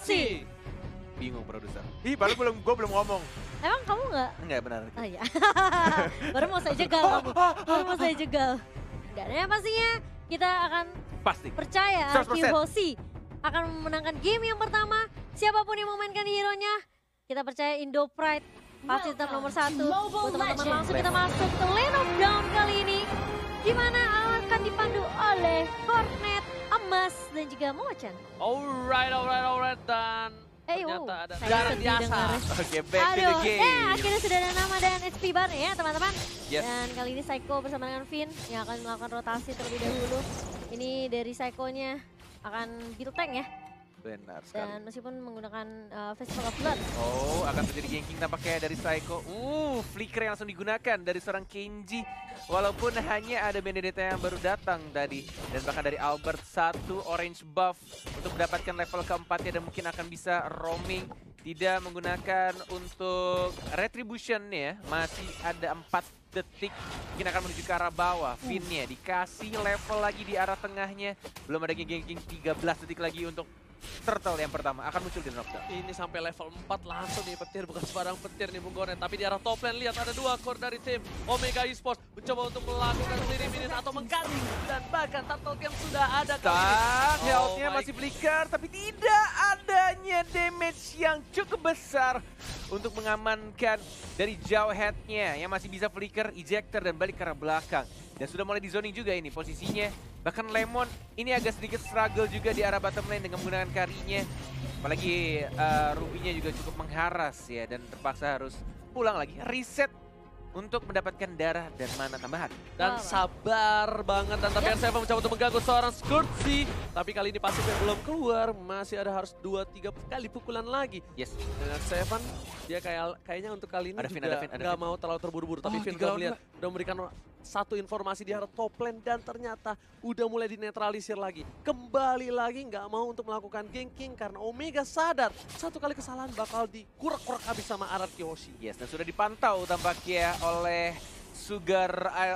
Hoshi. Bingung produser. Ih, baru gue belum ngomong. Emang kamu nggak? Enggak benar. Oh iya. Baru mau saya jegal kamu. Baru mau saya jegal. Dan yang pastinya kita akan Pasti. percaya 100%. RQ Hoshi akan memenangkan game yang pertama. Siapapun yang memainkan hero-nya, kita percaya Indo Pride pasti tetap nomor 1. Buat teman-teman langsung kita masuk ke Lane of Dawn kali ini. Di mana akan dipandu oleh Cornet, Emas, dan juga Mochan. Alright. Dan ternyata ada saya darah sedih biasa. dengarnya. Oke, back to the game. Akhirnya sudah ada nama dan HP bar ya teman-teman. Yes. Dan kali ini Psycho bersama dengan Finn yang akan melakukan rotasi terlebih dahulu. Ini dari Psycho-nya akan build tank ya. Benar sekali. Dan meskipun menggunakan Festival of Blood. Oh, akan terjadi ganking tampaknya dari Psycho. Flicker yang langsung digunakan dari seorang Kenji. Walaupun hanya ada Benedetta yang baru datang tadi. Dan bahkan dari Albert satu orange buff untuk mendapatkan level keempatnya dan mungkin akan bisa roaming. Tidak menggunakan untuk retribution ya. Masih ada 4 detik. Mungkin akan menuju ke arah bawah. Finn-nya dikasih level lagi di arah tengahnya. Belum ada ganking 13 detik lagi untuk Turtle yang pertama akan muncul di knockdown. Ini sampai level 4 langsung nih petir, bukan sembarang petir nih Bung Gonen. Tapi di arah top lane lihat ada 2 core dari tim Omega Esports mencoba untuk melakukan clearing minute atau mengganti. Dan bahkan Turtle Camp sudah ada kali ini. Health-nya masih flicker tapi tidak adanya damage yang cukup besar untuk mengamankan dari jauh head-nya yang masih bisa flicker, ejector dan balik ke arah belakang. Dan sudah mulai di zoning juga ini posisinya. Bahkan Lemon ini agak sedikit struggle juga di arah bottom lane dengan menggunakan karinya. Apalagi Ruby-nya juga cukup mengharas ya dan terpaksa harus pulang lagi. Reset untuk mendapatkan darah dan mana tambahan. Dan sabar banget dan tapi R7 mencoba untuk mengganggu seorang Scourge. Tapi kali ini pasifnya belum keluar, masih ada harus 2-3 kali pukulan lagi. Yes. Dan R7 dia kayaknya untuk kali ini Ada Finn, juga ada Finn, ada nggak Finn. mau terlalu terburu-buru. Tapi Finn 3 udah lawan melihat, udah memberikan satu informasi di arah top lane dan ternyata udah mulai dinetralisir lagi. Kembali lagi nggak mau untuk melakukan ganking karena Omega sadar satu kali kesalahan bakal dikurak-kurak habis sama RQ Hoshi. Yes, dan sudah dipantau tampaknya oleh Sugar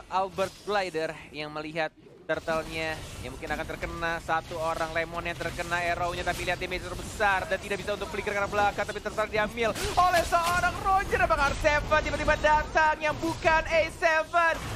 Albert Glider yang melihat turtle-nya yang mungkin akan terkena satu orang. Lemon yang terkena arrow-nya tapi lihat damage terbesar dan tidak bisa untuk flicker ke arah belakang tapi turtle diambil oleh seorang Roger. Apakah R7 tiba-tiba datang yang bukan A7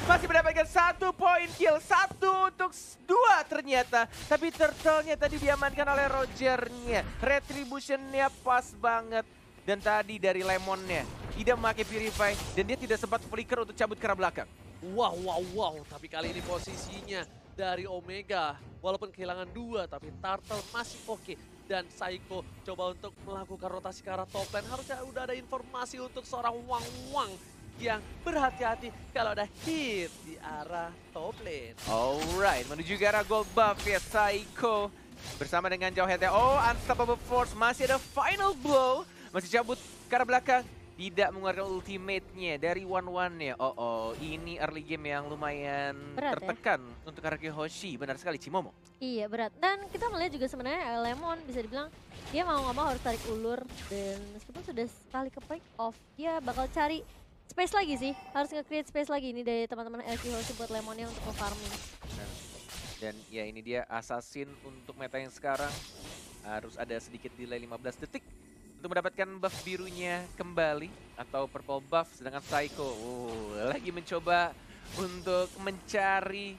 masih mendapatkan 1 poin kill, 1 untuk 2 ternyata, tapi turtle-nya tadi diamankan oleh Roger-nya. Retribution-nya pas banget. Dan tadi dari Lemon-nya tidak memakai Purify dan dia tidak sempat flicker untuk cabut ke arah belakang. Wow. Tapi kali ini posisinya dari Omega. Walaupun kehilangan 2, tapi Turtle masih oke. Dan Psycho coba untuk melakukan rotasi ke arah top lane. Harusnya udah ada informasi untuk seorang Wang yang berhati-hati kalau ada hit di arah top lane. Alright, menuju ke arah gold buff ya Psycho. Bersama dengan jauh headnya. Oh, Unstoppable Force masih ada final blow. Masih cabut ke arah belakang. Tidak mengeluarkan ultimate-nya dari one-one-nya. Ini early game yang lumayan Berat, tertekan untuk RQ Hoshi. Benar sekali, Cimomo. Iya berat. Dan kita melihat juga sebenarnya Lemon bisa dibilang dia mau nggak mau harus tarik ulur. Dan meskipun sudah sekali ke break off, dia bakal cari space lagi sih. Harus nge-create space lagi ini dari teman-teman RQ Hoshi buat Lemonnya untuk farming. Dan ya ini dia assassin untuk meta yang sekarang. Harus ada sedikit delay 15 detik. Untuk mendapatkan buff birunya kembali atau purple buff, sedangkan Psycho lagi mencoba untuk mencari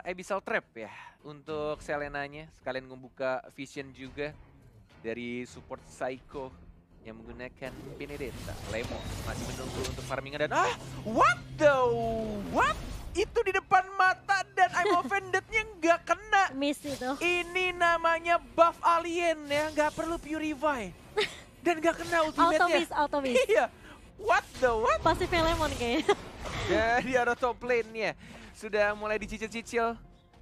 Abyssal Trap ya untuk Selenanya, sekalian membuka vision juga dari support Psycho yang menggunakan Benedetta. Lemon masih menunggu untuk farmingan dan what? Itu di depan mata dan I'm offended-nya nggak kena. Miss itu. Ini namanya buff alien ya, nggak perlu purify. Dan nggak kena ultimate-nya. Auto miss. Iya, what? Pasifnya Lemon kayaknya. Dari arah top lane-nya sudah mulai dicicil-cicil.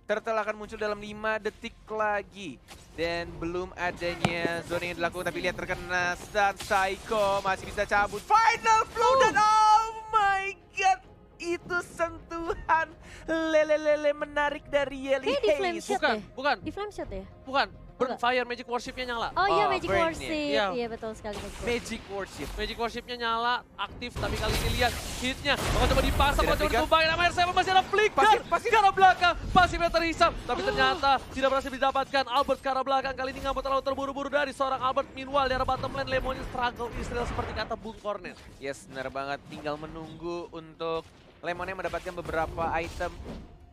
Turtle akan muncul dalam 5 detik lagi. Dan belum adanya zona yang dilakukan, tapi lihat terkena stun. Psycho masih bisa cabut. Final flow dan oh my god. Itu sentuhan lele menarik dari Yeli Kayaknya di flame Hayes. shot ya? Bukan. Di flame shot ya? Bukan. Burn Fire, Magic Worship-nya nyala. Oh iya, Oh, Magic Burn-nya. Worship. Iya. Iya betul sekali Magic Worship. Magic Worship. Magic Worship-nya nyala, aktif, tapi kali ini lihat hit-nya. Bakal coba dipasang, Masih ada bakal coba flicker. ditumbangin sama R7, masih ada flicker. Pasif. Ke arah belakang, pasifnya terhisap. Tapi ternyata tidak berhasil didapatkan. Albert ke arah belakang, kali ini nggak mau terlalu terburu-buru dari seorang Albert. Meanwhile, di arah bottom lane, Lemonnya struggle Israel seperti kata Bung Cornet. Yes, benar banget. Tinggal menunggu untuk Lemonnya mendapatkan beberapa item.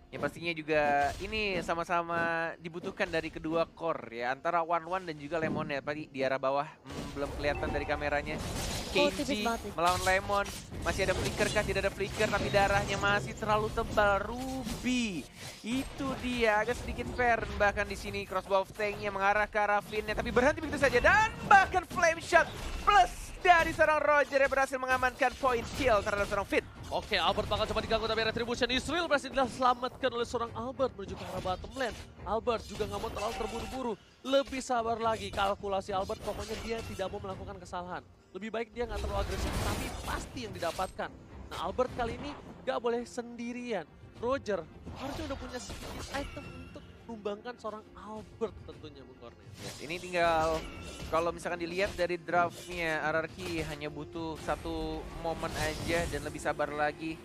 Yang pastinya juga ini sama-sama dibutuhkan dari kedua core ya. Antara One dan juga Lemonnya. Tadi di arah bawah belum kelihatan dari kameranya. Oh, tipis KG banget nih. melawan Lemon. Masih ada flicker kah? Tidak ada flicker. Tapi darahnya masih terlalu tebal. Ruby. Itu dia. Agak sedikit fair. Bahkan di sini crossbow of tanknya mengarah ke arah Finn-nya. Tapi berhenti begitu saja. Dan bahkan flame shot plus dari seorang Roger yang berhasil mengamankan point kill terhadap seorang Finn. Oke, Albert bakal coba diganggu tapi Retribution Israel berhasil diselamatkan oleh seorang Albert menuju ke arah bottom lane. Albert juga nggak mau terlalu terburu-buru, lebih sabar lagi. Kalkulasi Albert pokoknya dia tidak mau melakukan kesalahan. Lebih baik dia nggak terlalu agresif tapi pasti yang didapatkan. Nah Albert kali ini nggak boleh sendirian. Roger harusnya udah punya sedikit item untuk menumbangkan seorang Albert tentunya Bung Cornet. Yes, ini tinggal kalau misalkan dilihat dari draftnya RRQ hanya butuh satu momen aja dan lebih sabar lagi.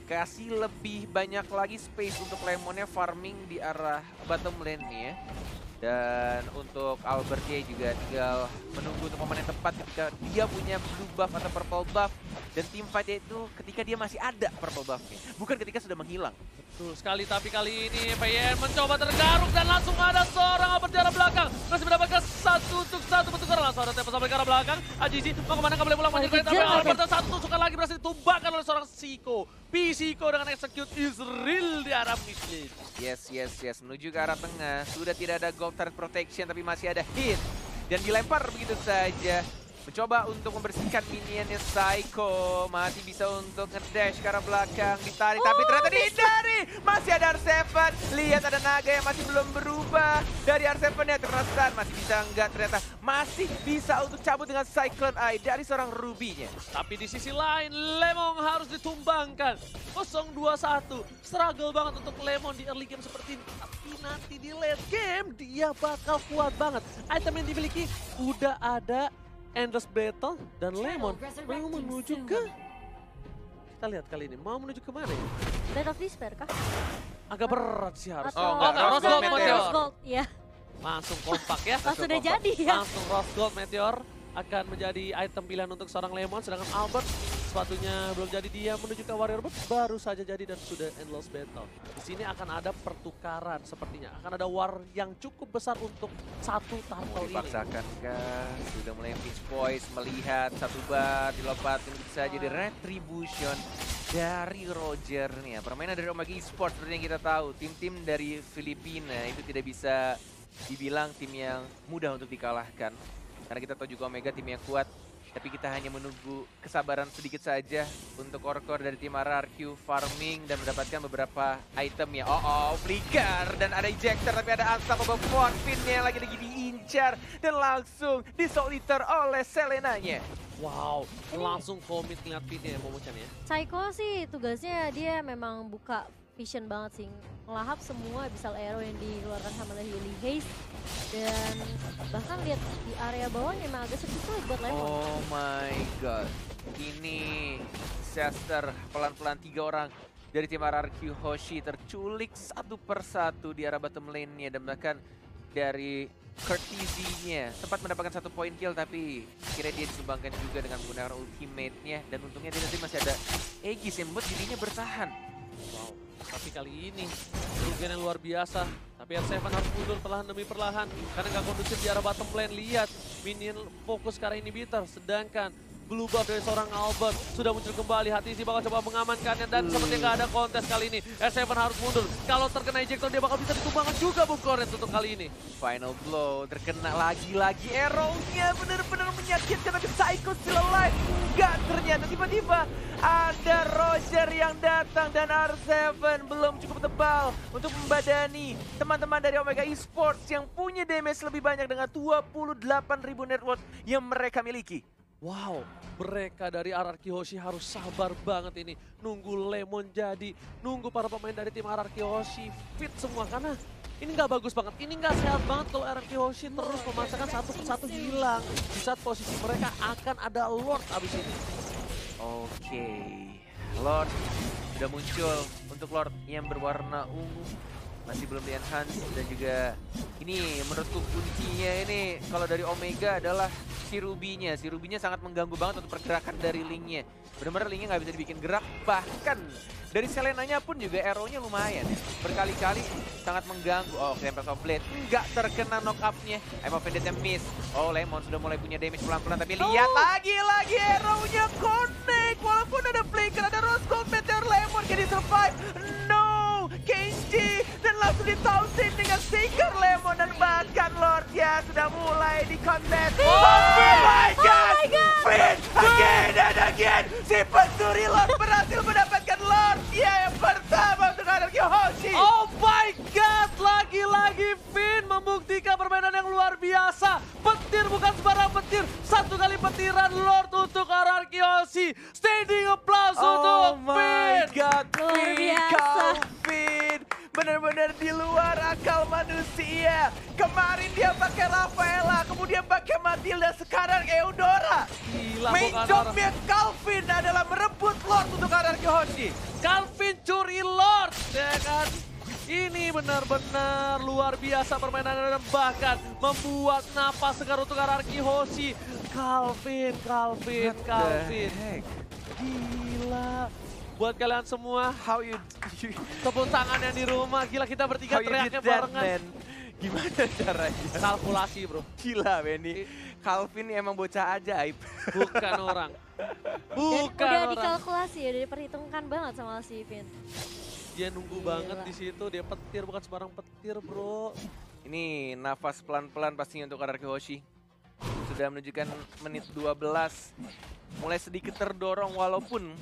Kasih lebih banyak lagi space untuk Lemonnya farming di arah bottom lane nih ya. Dan untuk Albertnya juga tinggal menunggu untuk momen yang tepat ketika dia punya blue buff atau purple buff. Dan tim fight itu ketika dia masih ada purple buffnya, bukan ketika sudah menghilang. Betul sekali, tapi kali ini PYN mencoba tergaruk dan langsung ada seorang Albert di arah belakang. Masih mendapatkan satu untuk satu pertukaran, langsung ada tempat sampai ke arah belakang. Ajiji mau kemana, nggak boleh pulang, Oh, tapi dikejar, Albert satu tusukan lagi berhasil ditumbangkan oleh seorang Siko. Pisiko dengan execute Israel di arah mid lane. Yes, menuju ke arah tengah. Sudah tidak ada gold turret protection tapi masih ada hit. Dan dilempar begitu saja. Mencoba untuk membersihkan minionnya Psycho. Masih bisa untuk ngedash ke arah belakang. Ditarik tapi ternyata dihindari. Masih ada R7. Lihat ada naga yang masih belum berubah. Dari R7-nya terasa masih bisa enggak ternyata. Masih bisa untuk cabut dengan Cyclone Eye dari seorang Ruby-nya. Tapi di sisi lain, Lemon harus ditumbangkan. 0-2-1. Struggle banget untuk Lemon di early game seperti ini. Tapi nanti di late game, dia bakal kuat banget. Item yang dimiliki udah ada Endless Battle dan Lemon mau menuju ke... Kita lihat kali ini, mau menuju ke mana ya? Blade of Despair kah? Agak berat sih harus. Atau Oh, enggak, Rose Rose Gold Gold Meteor. Rose Gold, iya. Langsung kompak ya. Pas sudah kompak. jadi ya. Langsung Rose Gold Meteor akan menjadi item pilihan untuk seorang Lemon. Sedangkan Albert sepatunya belum jadi, dia menuju ke Warrior Bird baru saja jadi dan sudah Endless Battle. Di sini akan ada pertukaran sepertinya. Akan ada war yang cukup besar untuk satu Mau turtle ini. dipaksakan kah? Sudah mulai pitch poise melihat satu bar dilompatin begitu saja di retribution dari Roger nih ya. Permainan dari Omega Esports seperti yang kita tahu. Tim-tim dari Filipina itu tidak bisa dibilang tim yang mudah untuk dikalahkan. Karena kita tahu juga Omega tim yang kuat. Tapi kita hanya menunggu kesabaran sedikit saja untuk core-core dari tim RRQ farming dan mendapatkan beberapa item ya. Flicker dan ada ejector tapi ada unstoppable Finn-nya lagi diincar dan langsung disoliter oleh Selenanya. Wow, langsung komit lihat pinnya ya Momochan ya. Psycho sih tugasnya dia memang buka vision banget sih. Ngelahap semua Abyssal Arrow yang dikeluarkan sama Healy Haze. Dan bahkan lihat di area bawahnya emang agak sedikit sulit buat Lemon. Oh my god. Ini disaster pelan-pelan 3 orang dari tim RRQ Hoshi terculik satu persatu di arah bottom lane-nya dan bahkan dari Courtesy-nya sempat mendapatkan 1 point kill tapi akhirnya dia disumbangkan juga dengan menggunakan ultimate-nya dan untungnya dia nanti masih ada Aegis yang membuat dirinya bertahan. Wow, tapi kali ini kerugian yang luar biasa. Tapi R7 harus mundur perlahan demi perlahan karena nggak kondusif di arah bottom lane. Lihat, minion fokus ke arah inhibitor, sedangkan blue buff dari seorang Albert sudah muncul kembali. Hatisi bakal coba mengamankannya dan sepertinya nggak ada kontes kali ini. R7 harus mundur. Kalau terkena ejector dia bakal bisa ditumbangkan juga Bung Cornet untuk kali ini. Final blow, terkena lagi-lagi arrow-nya, benar-benar menyakitkan tapi Psycho still alive. Enggak, ternyata tiba-tiba ada Roger yang datang dan R7 belum cukup tebal untuk membadani teman-teman dari Omega Esports yang punya damage lebih banyak dengan 28.000 net worth yang mereka miliki. Wow, mereka dari RRQ Hoshi harus sabar banget ini. Nunggu Lemon jadi, nunggu para pemain dari tim RRQ Hoshi fit semua. Karena Ini nggak bagus banget, ini nggak sehat banget kalau RRQ Hoshi terus memaksakan satu persatu hilang. Di saat posisi mereka akan ada Lord abis ini. Oke, Lord sudah muncul untuk Lord yang berwarna ungu. Masih belum di enhance dan juga ini menurutku kuncinya ini kalau dari Omega adalah si Ruby-nya. Si Ruby-nya sangat mengganggu banget untuk pergerakan dari Link-nya. Benar-benar Link-nya nggak bisa dibikin gerak, bahkan dari Selena-nya pun juga arrow-nya lumayan ya. Berkali-kali sangat mengganggu. Oh, Tempest of Blade nggak terkena knock up-nya. I'm offended-nya miss. Oh, Lemon sudah mulai punya damage pelan-pelan, tapi lihat lagi arrow-nya connect. Walaupun ada flicker, ada Rose Gold Meteor, Lemon can he survive? No! Kenji dan langsung ditausin dengan Seeker Lemon dan bahkan Lord ya sudah mulai di kontes. Oh my god! Finn again and again! Si pencuri Lord berhasil mendapatkan Lord ya yang pertama untuk RRQ Hoshi. Oh my god! Lagi-lagi Finn membuktikan permainan yang luar biasa. Petir bukan sembarang petir. Satu kali petiran Lord untuk RRQ Hoshi. Standing applause untuk Finn. Oh my god, Luar Finn, biasa. Calvin. Benar-benar di luar akal manusia. Kemarin dia pakai Rafaela, kemudian pakai Matilda, sekarang Eudora. Gila, Main bukan jobnya Calvin adalah merebut Lord untuk RRQ Hoshi. Calvin curi Lord, ya kan? Ini benar-benar luar biasa permainan dan bahkan membuat napas segar untuk RRQ Hoshi. Calvin. Gila. Buat kalian semua, How you tepuk tangan yang di rumah. Gila, kita bertiga how you did teriaknya that, barengan. man? Gimana caranya? Kalkulasi, bro. Gila, Benny. Calvin emang bocah ajaib. Bukan orang. Dan Bukan udah orang. dikalkulasi ya, udah diperhitungkan banget sama si Vin. Dia nunggu Gila. banget di situ. Dia petir, bukan sembarang petir, bro. Ini nafas pelan-pelan pastinya untuk RRQ Hoshi. Sudah menunjukkan menit 12. Mulai sedikit terdorong walaupun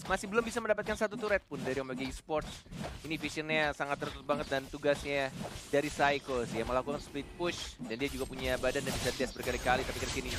masih belum bisa mendapatkan satu turret pun dari Omega Esports. Ini visionnya sangat tertutup banget dan tugasnya dari Psycho sih yang melakukan split push. Dan dia juga punya badan dan bisa dash berkali-kali tapi ke sini.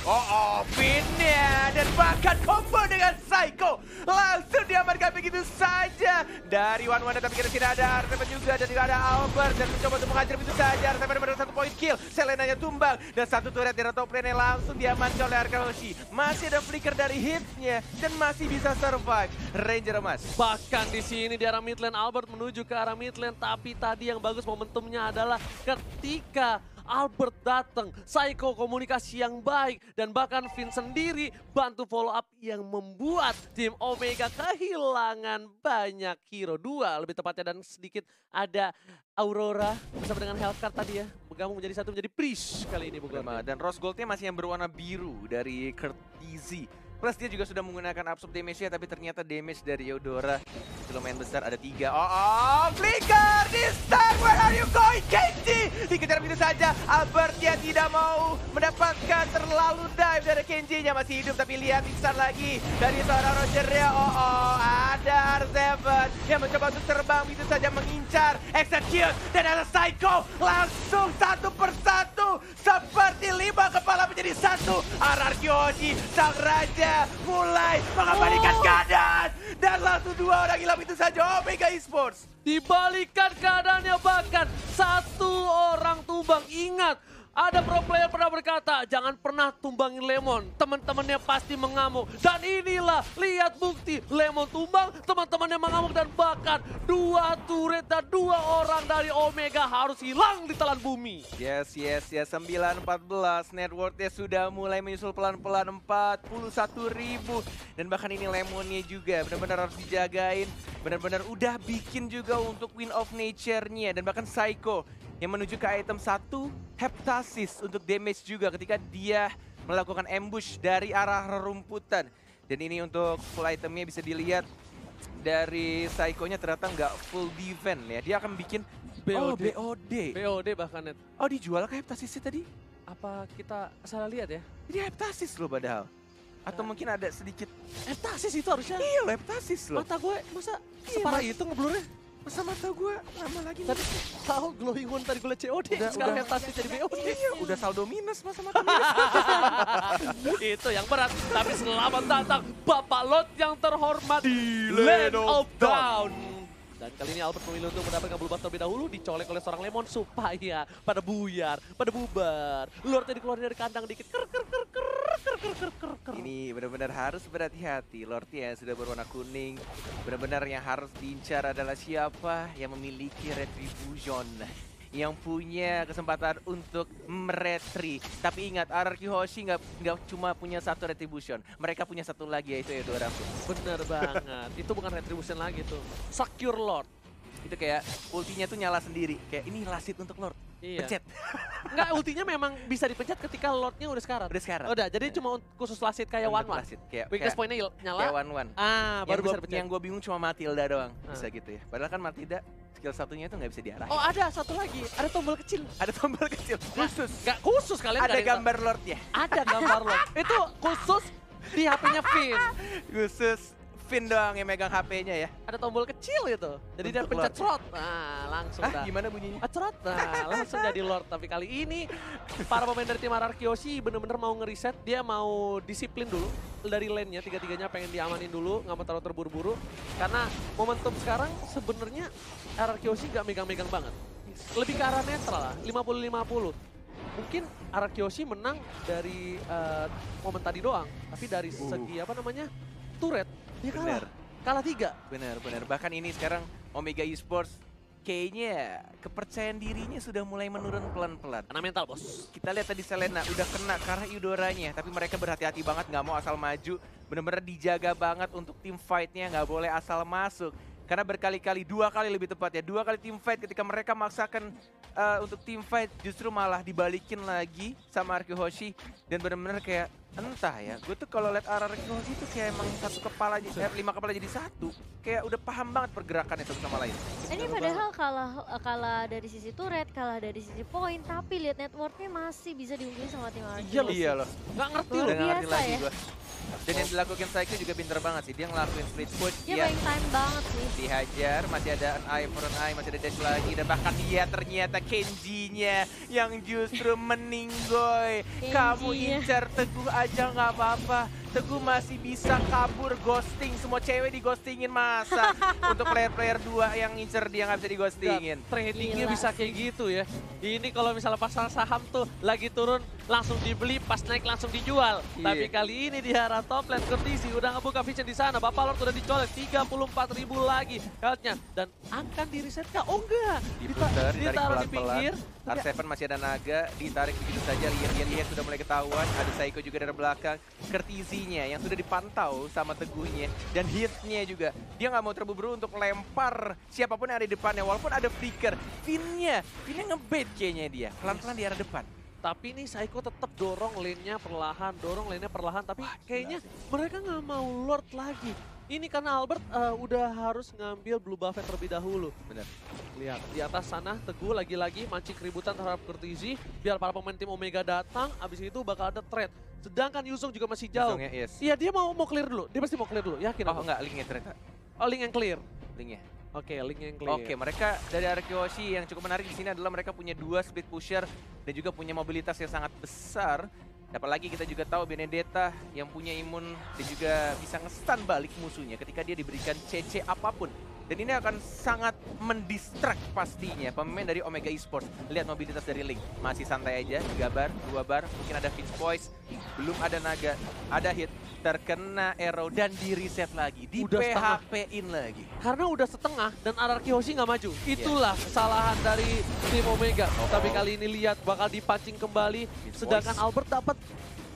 Finn-nya dan bahkan combo dengan Psycho. Langsung diamankan begitu saja. Dari One-One tapi kira tidak ada Artemis juga dan juga ada Albert. Dan mencoba untuk menghajar begitu saja. Artemis benar-benar satu point kill. Selenanya tumbang. Dan satu turret di top lane langsung diamankan oleh RRQ Hoshi. Masih ada flicker dari hitsnya dan masih bisa survive. Ranger emas. Bahkan di sini di arah mid lane Albert menuju ke arah mid lane, tapi tadi yang bagus momentumnya adalah ketika Albert datang, Psycho komunikasi yang baik dan bahkan Finn sendiri bantu follow up yang membuat tim Omega kehilangan banyak hero, 2 lebih tepatnya, dan sedikit ada Aurora bersama dengan Hellcat tadi ya, bergabung menjadi satu menjadi Priest kali ini bukan. Dan Rose Goldnya masih yang berwarna biru dari Kurt Easy. Plus dia juga sudah menggunakan absorb damage-nya, tapi ternyata damage dari Eudora itu lumayan besar, ada 3. Flicker! This time, where are you going, Kenji? Dikejar begitu saja, Albert dia tidak mau mendapatkan terlalu dive dari Kenji-nya, masih hidup, tapi lihat instan lagi dari seorang Roger ya. Ada R7 yang mencoba untuk terbang begitu saja mengincar, execute, dan ada Psycho langsung satu persatu seperti 5 kepala menjadi 1. RRQ Hoshi, sang raja mulai mengembalikan keadaan dan langsung 2 orang hilang itu saja Omega Esports. Dibalikan keadaannya, bahkan 1 orang tumbang. Ingat, ada pro player pernah berkata, jangan pernah tumbangin Lemon, teman-temannya pasti mengamuk. Dan inilah, lihat bukti, Lemon tumbang, teman-temannya mengamuk, dan bahkan 2 turret dan 2 orang dari Omega harus hilang di telan bumi. Yes, 9-14, net worth-nya sudah mulai menyusul pelan-pelan 41.000. Dan bahkan ini Lemonnya juga benar-benar harus dijagain, benar-benar udah bikin juga untuk Win of Nature-nya. Dan bahkan Psycho yang menuju ke item 1, Heptasis untuk damage juga ketika dia melakukan ambush dari arah rerumputan. Dan ini untuk full itemnya bisa dilihat dari Psycho-nya ternyata nggak full defense ya. Dia akan bikin BOD. BOD bahkan net. Oh, dijual ke Heptasisnya tadi? Apa kita salah lihat ya? Ini Heptasis loh padahal. Atau mungkin ada sedikit... Heptasis itu harusnya. Iya loh, Heptasis loh. Mata gue masa Iya, separah itu ngeblurnya? Masa mata gue lama lagi Tadi tahu glowing one tadi gue liat COD, sekarang Heptasis jadi BOD. Iya, udah saldo minus masa mata minus. Itu yang berat, tapi selamat datang Bapak Lot yang terhormat Di Land of Dawn. Dan kali ini Albert memilih untuk mendapatkan blue buff terlebih dahulu, dicolek oleh seorang Lemon supaya pada buyar, pada bubar. Lordnya dikeluarin dari kandang dikit. Ini benar-benar harus berhati-hati. Lordnya yang sudah berwarna kuning. Benar-benar yang harus diincar adalah siapa yang memiliki Retribution. Yang punya kesempatan untuk meretri. Tapi ingat, RRQ Hoshi nggak cuma punya satu Retribution. Mereka punya satu lagi, yaitu Eudora. Bener banget. Itu bukan Retribution lagi tuh. Secure Lord. Itu kayak ultinya tuh nyala sendiri. Kayak ini lasit untuk Lord. Iya. Pencet. Enggak, ultinya memang bisa dipencet ketika Lordnya udah sekarat. Udah sekarang. Udah, jadi cuma khusus lasit kayak Untuk one-one. lasit. Kayak Weakness point-nya nyala. Kayak one-one. Baru bisa dipencet. Yang gue bingung cuma Matilda doang. Bisa gitu ya. Padahal kan Matilda skill satunya itu nggak bisa diarahin. Oh, ada satu lagi. Ada tombol kecil. Ada tombol kecil khusus. Nggak khusus kalian. Ada gambar Lordnya. Ada gambar Lord. Itu khusus di HP-nya Finn. Khusus Finn doang yang megang HP-nya ya. Ada tombol kecil itu. Jadi dia Untuk pencet Lord. slot. Nah, langsung dah. Gimana bunyinya? Cerot. Nah, langsung jadi Lord. Tapi kali ini para pemain dari tim RRQ Hoshi bener-bener mau ngeriset. Dia mau disiplin dulu dari lane-nya. Tiga-tiganya pengen diamanin dulu. Nggak mau terlalu terburu-buru. Karena momentum sekarang sebenarnya RRQ Hoshi nggak megang-megang banget. Lebih ke arah netral lah. 50-50. Mungkin RRQ Hoshi menang dari momen tadi doang. Tapi dari segi apa namanya? Turret. Dia kalah. Kalah 3. Bener. Bahkan ini sekarang Omega Esports kayaknya kepercayaan dirinya sudah mulai menurun pelan-pelan. Karena mental, bos. Kita lihat tadi Selena udah kena karena Eudoranya, tapi mereka berhati-hati banget, nggak mau asal maju. Bener-bener dijaga banget untuk tim fight-nya, nggak boleh asal masuk. Karena berkali-kali, 2 kali lebih tepat ya, 2 kali tim fight ketika mereka maksakan untuk tim fight justru malah dibalikin lagi sama RRQ Hoshi. Dan bener-bener kayak entah ya, gue tuh kalau liat RRQ Hoshi tuh kayak emang 5 kepala jadi satu. Kayak udah paham banget pergerakannya satu sama lain. Ini padahal kalah dari sisi turret, kalah dari sisi poin, tapi lihat networknya masih bisa diunggulin sama tim RRQ. Iya loh. Nggak ngerti Luar loh. Udah ngerti biasa lagi ya. gue. Dan yang dilakukan Psycho juga pinter banget sih. Dia ngelakuin split push. Dia buying time banget sih. Dihajar, masih ada an eye for an eye, masih ada dash lagi. Dan bahkan dia ternyata Kenji-nya yang justru meninggoy. Kamu incar Teguh aja nggak apa-apa. Teguh masih bisa kabur, ghosting. Semua cewek di-ghostingin masa. Untuk player-player 2 yang ngincer dia nggak bisa di-ghostingin. Tradingnya Gila bisa sih. kayak gitu ya. Ini kalau misalnya pasar saham tuh lagi turun langsung dibeli, pas naik langsung dijual. Iya. Tapi kali ini di arah top lane Kurtisi udah ngebuka vision di sana. Bapak Lord udah dicolek 34.000 lagi health-nya dan akan di reset kah? Oh enggak. Diputar, ditarik Ditaruh di pelan-pelan. pinggir. R7 masih ada naga, ditarik begitu saja. Lihat sudah mulai ketahuan. Ada Psycho juga dari belakang. Kurtisinya yang sudah dipantau sama Teguhnya. Dan hitnya juga. Dia nggak mau terburu-buru untuk lempar siapapun yang ada di depannya. Walaupun ada flicker. Finnya ngebait kayaknya dia. Pelan-pelan di arah depan. Tapi ini Psycho tetap dorong lane-nya perlahan, tapi kayaknya mereka nggak mau Lord lagi. Ini karena Albert udah harus ngambil blue buff terlebih dahulu. Bener. Lihat, di atas sana Teguh lagi-lagi mancing keributan terhadap Kurtisi. Biar para pemain tim Omega datang, abis itu bakal ada trade. Sedangkan Yuzong juga masih jauh. Yuzongnya, yes. Iya, dia mau clear dulu. Dia pasti mau clear dulu, yakin Oh aku? enggak, linknya ternyata. Oh, link yang clear. Linknya. Oke, link yang clear. Oke, mereka dari RRQ Hoshi yang cukup menarik di sini adalah mereka punya 2 speed pusher dan juga punya mobilitas yang sangat besar. Dapat lagi kita juga tahu Benedetta yang punya imun dan juga bisa nge-stun balik musuhnya ketika dia diberikan CC apapun. Dan ini akan sangat mendistract pastinya pemain dari Omega Esports. Lihat mobilitas dari Link, masih santai aja, 3 bar, 2 bar, mungkin ada Fitch Voice, belum ada naga, ada hit, terkena arrow dan di reset lagi, di Udah PHP-in lagi. Karena udah setengah dan RRQ Hoshi nggak maju. Itulah kesalahan dari tim Omega. Tapi kali ini lihat bakal dipancing kembali. Sedangkan Albert dapat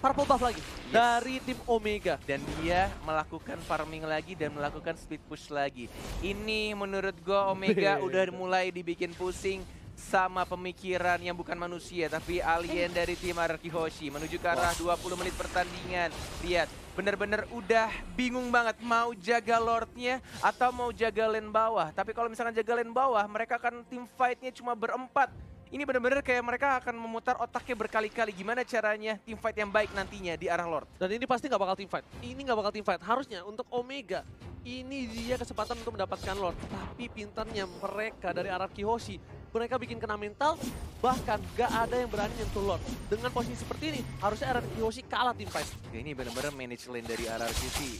purple buff lagi dari tim Omega. Dan dia melakukan farming lagi dan melakukan speed push lagi. Ini menurut gue Omega udah mulai dibikin pusing sama pemikiran yang bukan manusia tapi alien dari tim RRQ Hoshi menuju ke arah 20 menit pertandingan. Lihat, bener-bener udah bingung banget mau jaga Lordnya atau mau jaga lane bawah. Tapi kalau misalkan jaga lane bawah, mereka akan tim fight-nya cuma berempat. Ini benar-benar kayak mereka akan memutar otaknya berkali-kali. Gimana caranya tim fight yang baik nantinya di arah Lord. Dan ini pasti nggak bakal team fight. Ini nggak bakal team fight. Harusnya untuk Omega, ini dia kesempatan untuk mendapatkan Lord. Tapi pintarnya mereka dari RRQ Hoshi, mereka bikin kena mental, bahkan gak ada yang berani nyentuh Lord. Dengan posisi seperti ini, harusnya RRQ Hoshi kalah team fight. Ini benar-benar manage lane dari RRQ sih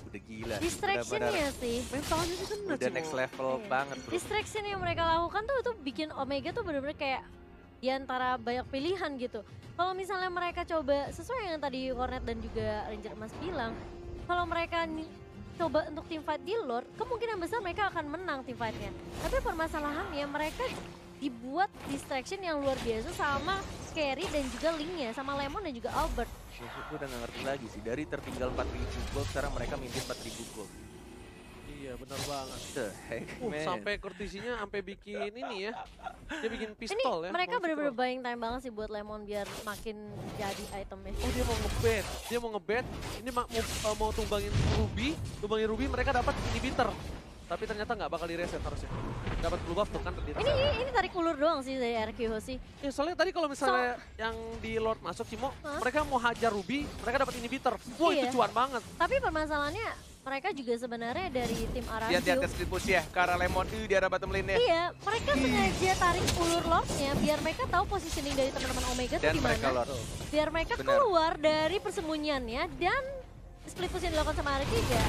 Udah gila. Distraction-nya sih. Mentalnya sih kena Udah next level Iya. banget bro. Distraction yang mereka lakukan tuh bikin Omega tuh bener-bener kayak di antara banyak pilihan gitu. Kalau misalnya mereka coba sesuai yang tadi Cornet dan juga Ranger Emas bilang, kalau mereka coba untuk teamfight di Lord, kemungkinan besar mereka akan menang teamfightnya. Tapi permasalahannya mereka dibuat distraction yang luar biasa sama Carry dan juga Link-nya, sama Lemon dan juga Albert. Gue udah gak ngerti lagi sih, dari tertinggal 4.000 gold, sekarang mereka mimpin 4.000 gold. Iya benar banget. The heck man. Sampai Courtesy-nya sampai bikin ini ya. Dia bikin pistol ya. Mereka mau bener-bener pistol. buying time banget sih buat Lemon biar makin jadi itemnya. Oh dia mau ngebet. Dia mau ngebet. Ini mau tumbangin Ruby mereka dapat inhibitor. Tapi ternyata nggak bakal direset harusnya. Dapat blue buff tuh kan terdiri. Ini tarik ulur doang sih dari RQ Hoshi. Ya soalnya tadi kalau misalnya yang di Lord masuk Cimo, mereka mau hajar Ruby, mereka dapat inhibitor. Wah Iya. itu cuan banget. Tapi permasalahannya mereka juga sebenarnya dari tim Lihat di RRQ. atas split push ya, ke arah Lemon di arah bottom lane-nya. Iya, mereka sengaja tarik ulur Lordnya biar mereka tahu positioning dari teman-teman Omega tuh Dan di mereka mana. Lord. Biar mereka Benar. keluar dari persembunyiannya dan split push yang dilakukan sama RRQ ya.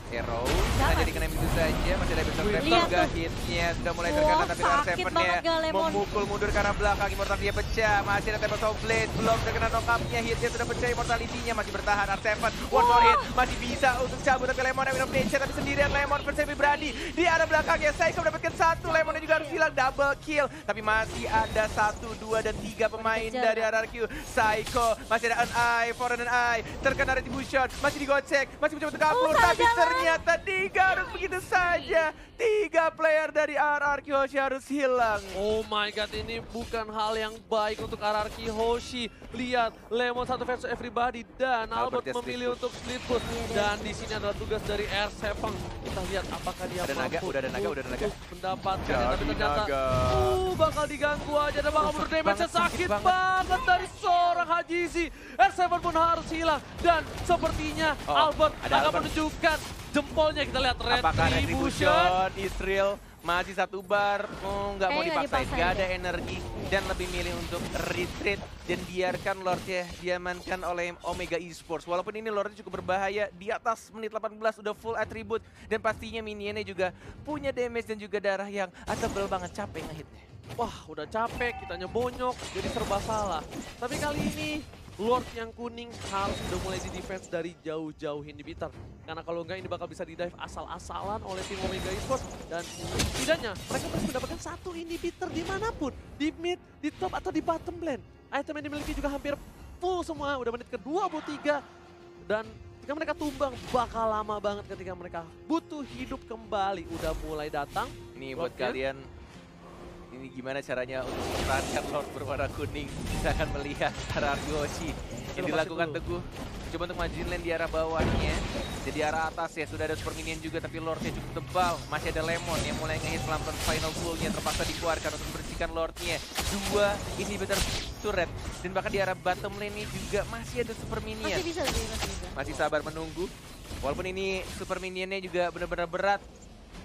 Arrow Dapat. hanya dikenai begitu saja, masih ada besar Lihat trap tuh. hitnya sudah mulai Wah, terkena tapi sakit R7-nya banget gak Lemon. memukul mundur ke arah belakang, Immortal dia pecah, masih ada Tempest of Blade, belum terkena knock-up-nya, hitnya sudah pecah, Immortality-nya masih bertahan, R7, one more hit, masih bisa untuk cabut tapi Lemon yang nature tapi sendirian Lemon versus Brady di arah belakangnya, Psycho mendapatkan satu, Lemonnya juga harus hilang, double kill, tapi masih ada 1, 2, dan 3 pemain Kejar. dari RRQ, Psycho, masih ada an eye, Foreign an eye, terkena retribution, masih digocek, masih mencoba untuk kabur, tapi saja lah. ternyata harus begitu saja. 3 player dari RRQ Hoshi harus hilang. Oh my god, ini bukan hal yang baik untuk RRQ Hoshi. Lihat, Lemon satu versus everybody dan Albert Albert ya, memilih split untuk split push. Dan di sini adalah tugas dari R7. Kita lihat apakah dia Ada naga, mampu udah ada naga, udah ada naga. untuk mendapatkan. Jadi Tapi ternyata, naga. bakal diganggu aja dan bakal menurut damage banget, sakit sakit banget dari seorang Hajizi. R7 pun harus hilang dan sepertinya Oh, Albert ada akan Albert. menunjukkan jempolnya. Kita lihat Apakah retribution. Retribution, Israel masih satu bar, nggak mau Kayaknya nggak dipaksain, dipaksain nggak ada deh. energi dan lebih milih untuk retreat dan biarkan Lordnya diamankan oleh Omega Esports. Walaupun ini Lordnya cukup berbahaya, di atas menit 18 udah full attribute dan pastinya minionnya juga punya damage dan juga darah yang tebel banget, capek ngehitnya. Wah, udah capek, kitanya bonyok, jadi serba salah. Tapi kali ini, Lord yang kuning harus udah mulai di defense dari jauh-jauh inhibitor. Karena kalau enggak ini bakal bisa di-dive asal-asalan oleh tim Omega Esports. Dan setidaknya mereka harus mendapatkan satu inhibitor dimanapun. Di mid, di top, atau di bottom lane. Item yang dimiliki juga hampir full semua, udah menit ke-23. Dan ketika mereka tumbang, bakal lama banget ketika mereka butuh hidup kembali. Udah mulai datang. Ini buat Lordnya. kalian, ini gimana caranya untuk mempertahankan Lord berwarna kuning. Kita akan melihat RRQ Hoshi yang Lepasin dilakukan dulu. Teguh. Coba untuk majuin lane di arah bawahnya. Jadi arah atas ya, sudah ada super minion juga tapi Lordnya cukup tebal. Masih ada Lemon yang mulai ngehit pelan-pelan final blow-nya terpaksa dikeluarkan untuk membersihkan Lordnya. 2 inhibitor turret dan bahkan di arah bottom lane juga masih ada super minion. Masih bisa sih, masih bisa. Masih sabar menunggu. Walaupun ini super minionnya juga benar-benar berat.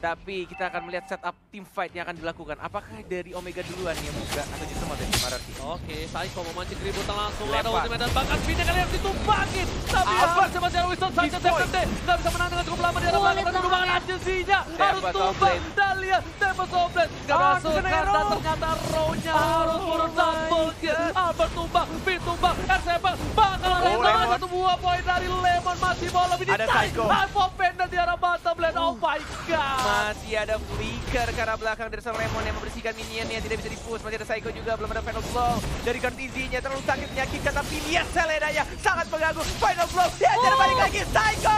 Tapi kita akan melihat setup team fight yang akan dilakukan. Apakah dari Omega duluan yang buka atau justru mau dari RRQ? Oke, Psycho memancing keributan langsung. Ada Lempar. ultimate dan bahkan speednya kali harus ditumpakin. Tapi Albert. harusnya masih ada Winston Sanchez Destroy. TFT. Nggak bisa menang dengan cukup lama di arah Oh, belakang. lihat Dan perubahan tangannya. agensinya harus Tempest of tumbang. Blade. Dan lihat Tempest of Blade. Nggak Oh, masuk kena dan arrow. ternyata row-nya harus turun my double kill. Albert tumbang, Pin tumbang, R7 bakal Oh, random Lemon. satu buah poin dari Lemon. Masih bola lebih Ada ditarik. Psycho. Alpha Panda di arah bottom lane. Oh my god. Masih ada flicker ke arah belakang dari seorang Lemon yang membersihkan minionnya, tidak bisa di-push. Masih ada Psycho juga, belum ada final blow. Dari Courtesy-nya terlalu sakit menyakitkan, tapi lihat Selena-nya sangat mengganggu. Final blow, diajar balik lagi. Psycho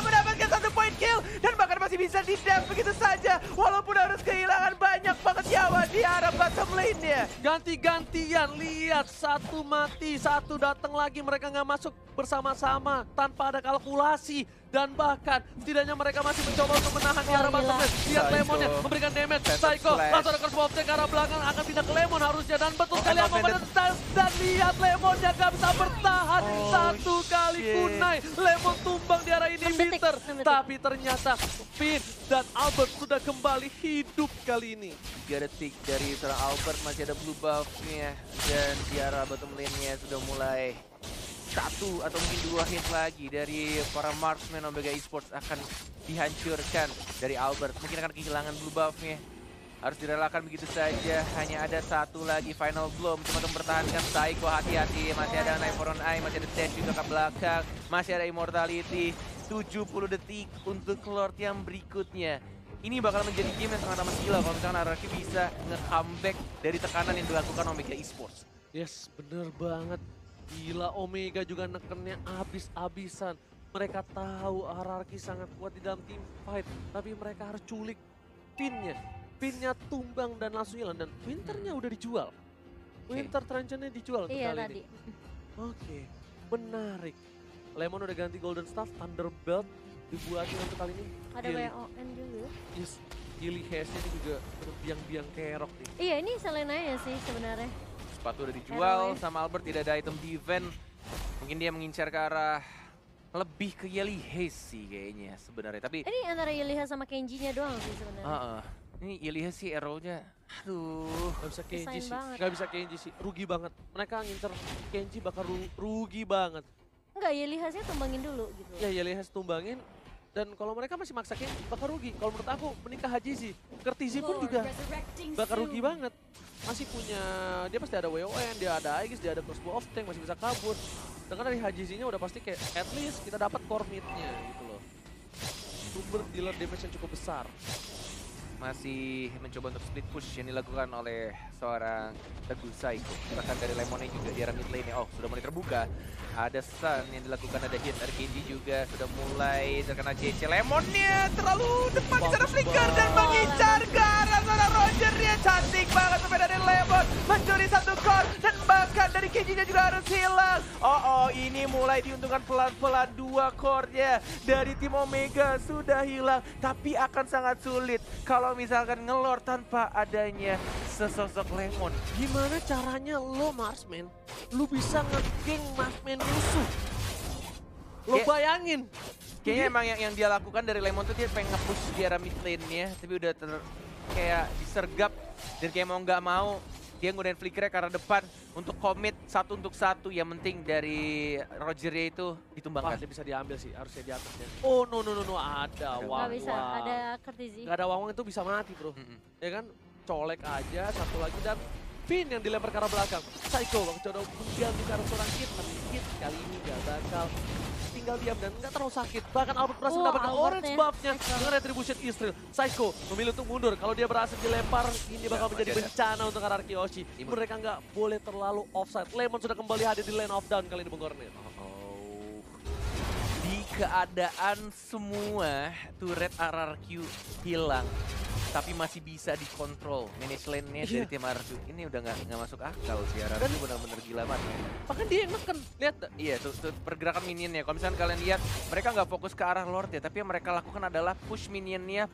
mendapatkan 1 poin kill dan bahkan masih bisa di-dam begitu saja. Walaupun harus kehilangan banyak banget nyawa di arah bottom lane-nya. Ganti-gantian, lihat satu mati, satu datang lagi, mereka nggak masuk bersama-sama tanpa ada kalkulasi. Dan bahkan setidaknya mereka masih mencoba untuk menahan di arah bottom lane. Lihat Psycho. Lemonnya memberikan damage, Phantom Psycho Slash. langsung ada curse bomb ke arah belakang, akan pindah ke Lemon harusnya. Dan betul sekali Phantom apa pada Phantom. stance, dan lihat Lemonnya nggak bisa bertahan. Oh, Satu kali shit. kunai, Lemon tumbang di arah inhibitor. 6 detik. Tapi ternyata Finn dan Albert sudah kembali hidup kali ini. 3 detik dari seorang Albert, masih ada blue buff-nya dan di arah bottom lane-nya sudah mulai satu atau mungkin 2 hit lagi dari para marksman Omega Esports akan dihancurkan dari Albert. Mungkin akan kehilangan blue buff-nya. Harus direlakan begitu saja. Hanya ada satu lagi final blow cuma untuk mempertahankan Psycho. Hati-hati, masih ada Knife for on Eye, masih ada dash juga ke belakang, masih ada immortality. 70 detik untuk Lord yang berikutnya. Ini bakal menjadi game yang sangat amat gila kalau misalkan RRQ bisa nge-comeback dari tekanan yang dilakukan Omega Esports. Yes, bener banget. Gila, Omega juga nekennya abis-abisan. Mereka tahu hierarki sangat kuat di dalam team fight, tapi mereka harus culik pinnya. Pinnya tumbang dan langsung hilang, dan Winternya udah dijual. Winter Truncheonnya dijual untuk Iya kali tadi. ini. Oke, menarik. Lemon udah ganti Golden Staff, Thunderbelt dibuatin untuk kali ini. Ada WON juga. Yes, Gilly Hess-nya ini juga biang-biang kerok nih. Iya ini Selenanya sih sebenarnya. Sepatu udah dijual sama Albert, tidak ada item defense. Mungkin dia mengincar ke arah lebih ke Yelly Haze sih kayaknya sebenarnya. Tapi Ini antara Yeliha sama Kenji-nya doang sih sebenarnya. ini Yelly Haze sih arrow-nya. Aduh. Gak bisa Kenji Kesain sih, banget. gak bisa Kenji sih. Rugi banget. Mereka ngincer Kenji bakal rugi banget. Enggak, Yelihasnya tumbangin dulu gitu. Ya Yelly Hess tumbangin. Dan kalau mereka masih maksa Kenji bakal rugi. Kalau menurut aku menikah Haji sih. Kertizi pun juga bakal rugi banget. Masih punya, dia pasti ada WON, dia ada Aegis, dia ada crossbow of tank, masih bisa kabur. Sedangkan dari Hajizinya udah pasti kayak at least kita dapat core mid-nya gitu loh. Sumber dealer damage yang cukup besar. Masih mencoba untuk split push yang dilakukan oleh seorang Teguh Psycho. Bahkan dari Lemonnya juga di arah mid lane-nya. Oh, sudah mulai terbuka. Ada stun yang dilakukan, ada hit. RKG juga sudah mulai terkena CC. Lemonnya terlalu depan di sana flicker dan mengincar ke arah sana Roger-nya. Cantik banget sampai dari Lemon. Mencuri satu core dan bahkan dari KG-nya juga harus hilang. Oh, ini mulai diuntungkan pelan-pelan 2 core-nya dari tim Omega sudah hilang. Tapi akan sangat sulit kalau misalkan ngelor tanpa adanya sesosok Lemon. Gimana caranya lo Marksman, lu bisa nge-gank Marksman musuh? Lo bayangin. Kayaknya emang yang dia lakukan dari Lemon tuh dia pengen nge-push di arah mid lane-nya, tapi udah kayak disergap dan kayak mau nggak mau dia nggunain flickernya ke arah depan untuk commit 1 untuk 1. Yang penting dari Roger-nya itu ditumbangkan. Pasti bisa diambil sih, harusnya di atasnya. Oh no, ada Nggak Wang bisa, ada Kertizi. Gak ada Wang itu bisa mati bro. Ya kan, colek aja satu lagi dan Pin yang dilempar ke arah belakang. Psycho coba mengganti ke arah seorang Kid, tapi Kid kali ini gak bakal tinggal diam dan nggak terlalu sakit. Bahkan Albert berhasil mendapatkan orange buff-nya dengan retribution Israel. Psycho memilih untuk mundur. Kalau dia berhasil dilempar, ini bakal menjadi bencana untuk RRQ Hoshi. Mereka nggak boleh terlalu offside. Lemon sudah kembali hadir di lane of down kali ini Bung Kornet. Di keadaan semua turret RRQ hilang, tapi masih bisa dikontrol manage lane-nya dari tim RRQ. Ini udah nggak masuk akal sih, RRQ benar-benar gila banget. Bahkan dia yang neken, lihat. Iya, tuh pergerakan minionnya. Kalau misalnya kalian lihat, mereka nggak fokus ke arah Lord ya, tapi yang mereka lakukan adalah push minionnya,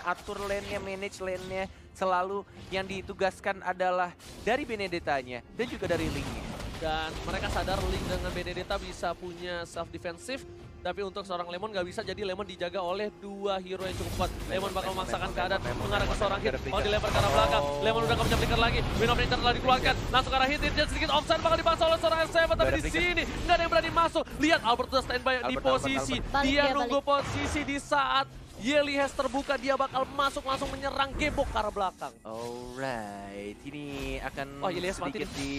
atur lane-nya, manage lane-nya. Selalu yang ditugaskan adalah dari Benedetta-nya dan juga dari Link-nya. Dan mereka sadar Link dengan Benedetta bisa punya self defensive. Tapi untuk seorang Lemon nggak bisa, jadi Lemon dijaga oleh 2 hero yang cukup kuat. Lemon bakal memaksakan keadaan mengarah ke seorang hit. Mau dilempar ke arah belakang. Lemon udah nggak bisa flicker lagi. Wind of Nature telah dikeluarkan. Langsung ke arah hit, dan sedikit offside bakal dipaksa oleh seorang S7. Tapi di sini nggak ada yang berani masuk. Lihat Albert udah standby di posisi. Dia nunggu posisi di saat Yelly Hess terbuka, dia bakal masuk langsung menyerang gebok ke arah belakang. Alright, ini akan Yelly Hess sedikit di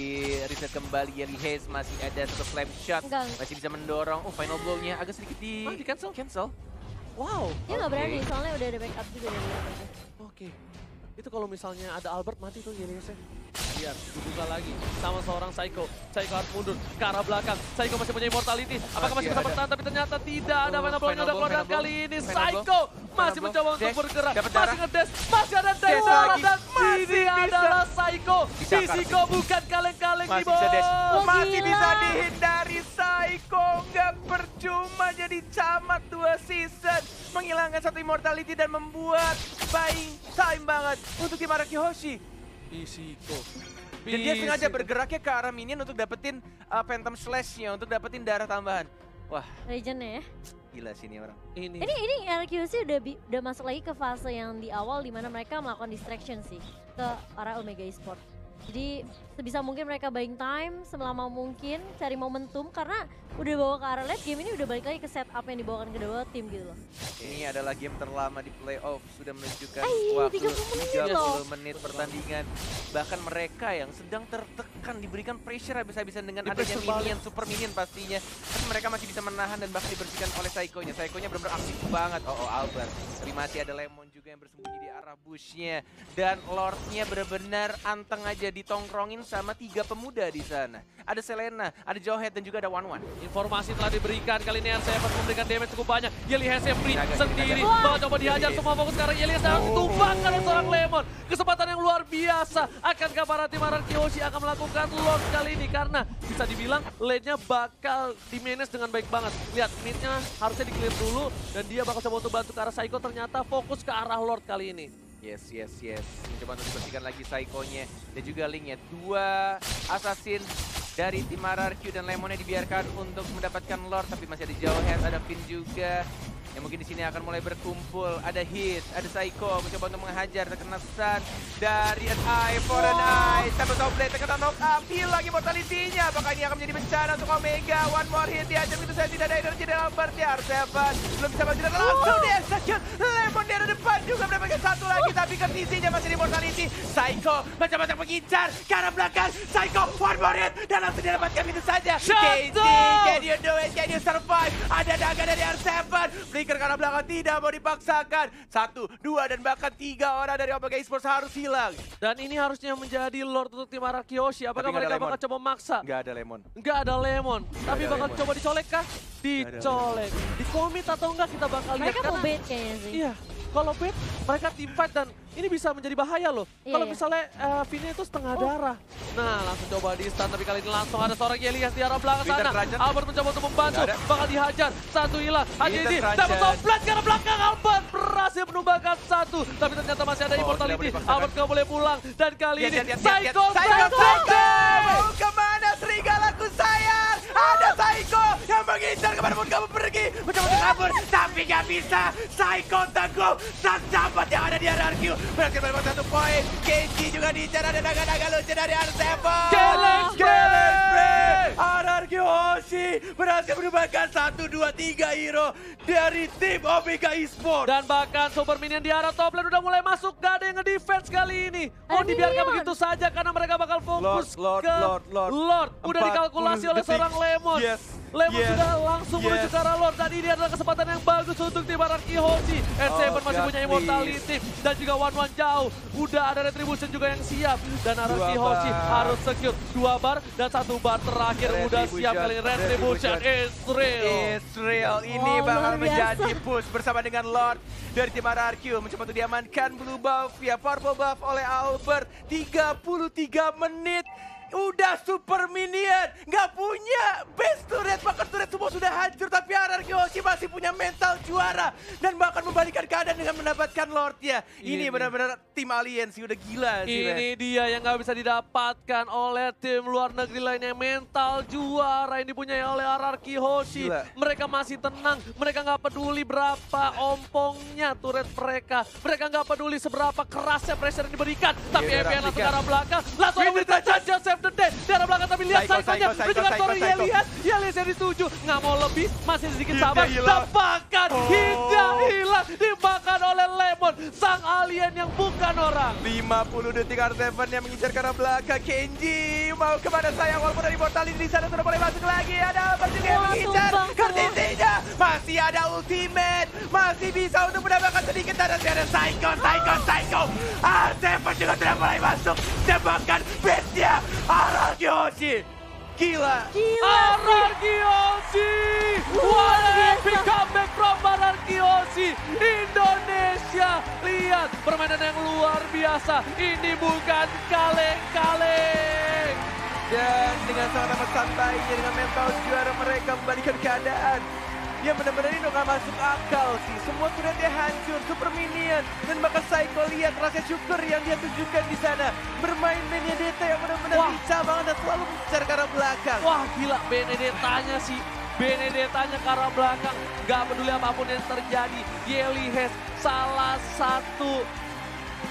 reset kembali. Yelly Hess masih ada satu slam shot, masih bisa mendorong. Oh, final blow-nya agak sedikit di cancel. Wow. Dia nggak berani, soalnya udah ada backup juga dari atasnya. Oke. Itu kalau misalnya ada Albert mati tuh Yelly Hess. Lihat, dibuka lagi sama seorang Psycho. Psycho harus mundur ke arah belakang. Psycho masih punya immortality. Apakah masih bisa bertahan? Tapi ternyata tidak ada final blow-nya udah keluar. Dan kali ini Psycho masih mencoba untuk bergerak. Masih ngedash. Masih ada dash darah. Dan ini adalah Psycho. Psycho bukan kaleng-kaleng nih bos. Masih bisa dihindari Psycho. Nggak percuma jadi camat 2 season. Menghilangkan 1 immortality dan membuat buying time banget untuk tim RRQ Hoshi. Psycho. Dan dia sengaja bergeraknya ke arah minion untuk dapetin Phantom Slash-nya, untuk dapetin darah tambahan. Wah, Legend-nya ya. gila sih ini orang. Ini RQC udah masuk lagi ke fase yang di awal di mana mereka melakukan distraction sih ke arah Omega Esports. Jadi sebisa mungkin mereka buying time selama mungkin, cari momentum karena udah bawa ke arah late game ini udah balik lagi ke setup yang dibawakan kedua tim gitu loh. Ini adalah game terlama di playoff, sudah menunjukkan Ay, waktu 30 menit pertandingan. Bahkan mereka yang sedang tertekan diberikan pressure habis-habisan dengan adanya minion, super minion pastinya. Tapi mereka masih bisa menahan dan bahkan dibersihkan oleh Saiko-nya. Saiko-nya benar-benar aktif banget. Oh Albert. Tapi masih ada Lemon juga yang bersembunyi di arah bush-nya. Dan Lord-nya benar-benar anteng aja ditongkrongin sama 3 pemuda di sana. Ada Selena, ada Jowhead dan juga ada Wanwan. Informasi telah diberikan, kali ini RCF memberikan damage cukup banyak. Yeli Hesse free Naga, sendiri, Naga. bakal coba dihajar semua fokus sekarang. Yeli Hesse tumbangkan oleh seorang Lemon. Kesempatan yang luar biasa. Akankah para tim Araki Hoshi akan melakukan lock kali ini? Karena bisa dibilang lane-nya bakal di-manage dengan baik banget. Lihat, mid-nya harusnya di-clear dulu. Dan dia bakal coba untuk bantu ke arah Saiko, ternyata fokus ke arah Lord kali ini. Yes. Mencoba untuk dibersihkan lagi Saiko-nya dan juga Link-nya. 2 assassin dari tim RRQ dan Lemonnya dibiarkan untuk mendapatkan Lord, tapi masih ada Jowhead, ada Finn juga. Yang mungkin di sini akan mulai berkumpul. Ada Hit, ada Saiko mencoba untuk menghajar, terkena stun dari an eye for an eye. Sampai top lane terkena knock up, hilang immortality-nya. Apakah ini akan menjadi bencana untuk Omega? One more hit dihajar begitu saja, tidak ada energi dalam party. R7 belum bisa maju dan langsung di execute. Lemon di arah depan juga mendapatkan 1 lagi, tapi kondisinya masih di immortality. Saiko macam-macam mengincar ke arah belakang. Saiko one more hit dan langsung didapatkan begitu saja. KT, can you do it? Can you survive? Ada naga dari R7. Flicker karena belakang tidak mau dipaksakan. 1, 2 dan bahkan 3 orang dari Omega Esports harus hilang. Dan ini harusnya menjadi Lord untuk tim Araki Hoshi. Apakah Tapi nggak ada mereka bakal Lemon. coba maksa? Nggak ada Lemon. Nggak ada Lemon. Tapi ada bakal Lemon. coba dicolek kah? Dicolek. Di komit atau enggak kita bakal lihat. Mereka mau bait kayaknya sih. Iya, kalau bait mereka team fight dan ini bisa menjadi bahaya loh. Iya, Kalau iya. misalnya Vini itu setengah darah. Nah, langsung coba di stun, tapi kali ini langsung ada seorang Yelias di arah belakang Winter sana. Trajan. Albert mencoba untuk membantu, Nggak ada. bakal dihajar. 1 hilang. Haji Winter ini Trajan. dapat toplet ke arah belakang. Albert berhasil menumbangkan 1. Tapi ternyata masih ada Oh, immortality. tidak boleh dipaksakan. Albert nggak boleh pulang. Dan kali ini Lihat. Saiko Saiko! Mau kemana serigalaku sayang? Ada Saiko yang mengincar kemanapun kamu pergi. Mencoba untuk kabur, tapi nggak bisa. Saiko teguh, sang sahabat yang ada di RRQ. Berhasil mendapatkan 1 poin. Kenji juga diincar, ada naga-naga lucu dari R7. Galaxy! RRQ Hoshi berhasil menumbangkan 1, 2, 3 hero dari tim Omega Esports. Dan bahkan Super Minion di arah top lane udah mulai masuk. Gak ada yang nge-defense kali ini. Mau Ada dibiarkan minion. begitu saja karena mereka bakal fokus Lord, ke Lord. Udah 40 dikalkulasi oleh detik. seorang Lemon. Yes, Lemon yes, sudah langsung yes. menuju ke arah Lord. Dan ini adalah kesempatan yang bagus untuk tim Araki Hoshi. R7 Oh, masih God, punya immortality. Dan juga One jauh. Udah ada retribution juga yang siap. Dan Araki 2 Hoshi bar. harus secure 2 bar dan 1 bar terakhir. Udah siap kali ini. Retribution is real. Israel ini Wow, bakal luar biasa. menjadi push bersama dengan Lord dari tim RRQ. Mencoba untuk diamankan blue buff via purple buff oleh Albert. 33 menit. Udah super minion, nggak punya base turret, bahkan turret semua sudah hancur, tapi RRQ Hoshi masih punya mental juara dan bahkan membalikan keadaan dengan mendapatkan Lordnya. Ini benar-benar tim alien sih, udah gila sih. Ini dia yang nggak bisa didapatkan oleh tim luar negeri lainnya. Mental juara yang dipunyai oleh Araki Hoshi. Gila. Mereka masih tenang, mereka nggak peduli berapa ompongnya turret mereka. Mereka nggak peduli seberapa kerasnya pressure yang diberikan. Tapi Iya, EPN langsung ke Rafika. arah belakang. Langsung Winter memberikan Trajan. charge save the day. Di arah belakang tapi lihat Saiko, Saiko-nya. Saiko, Menunjukkan Saiko, story Saiko. Yelias yang dituju. Nggak mau lebih, masih sedikit Hitnya sabar. hilang. Dapatkan hitnya hilang. Dimakan oleh Lemon. Sang alien yang bukan orang. 50 detik R7 yang mengincar ke arah belakang. Kenji mau kemana sayang, walaupun dari mortality di sana sudah mulai masuk lagi. Ada Albert juga yang Wah, mengincar. tumbang semua. Kondisinya masih ada ultimate, masih bisa untuk mendapatkan sedikit dan ada Saiko. R7 juga sudah mulai masuk. Tembakan base-nya Araki Hoshi. Gila. Araki Hoshi! What an epic comeback from Araki Hoshi! Indonesia, lihat permainan yang luar biasa. Ini bukan kaleng-kaleng. Dan dengan sangat amat santainya, dengan mental juara mereka membalikan keadaan. Ya benar-benar ini udah gak masuk akal sih. Semua turretnya hancur, super minion. Dan bahkan Saiko lihat rasa syukur yang dia tunjukkan di sana. Bermain Benedetta yang benar-benar Wah. lincah banget dan selalu mengejar ke arah belakang. Wah gila, Benedettanya sih. Benedettanya ke arah belakang. Gak peduli apapun yang terjadi. Yeli Hesse salah satu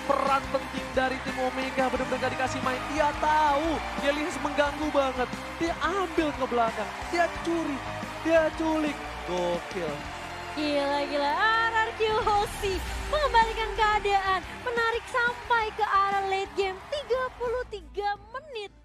peran penting dari tim Omega benar-benar gak dikasih main. Dia tahu, dia lihat mengganggu banget. Dia ambil ke belakang, dia curi, dia culik. Gokil. Gila. RRQ Hoshi mengembalikan keadaan, menarik sampai ke arah late game 33 menit.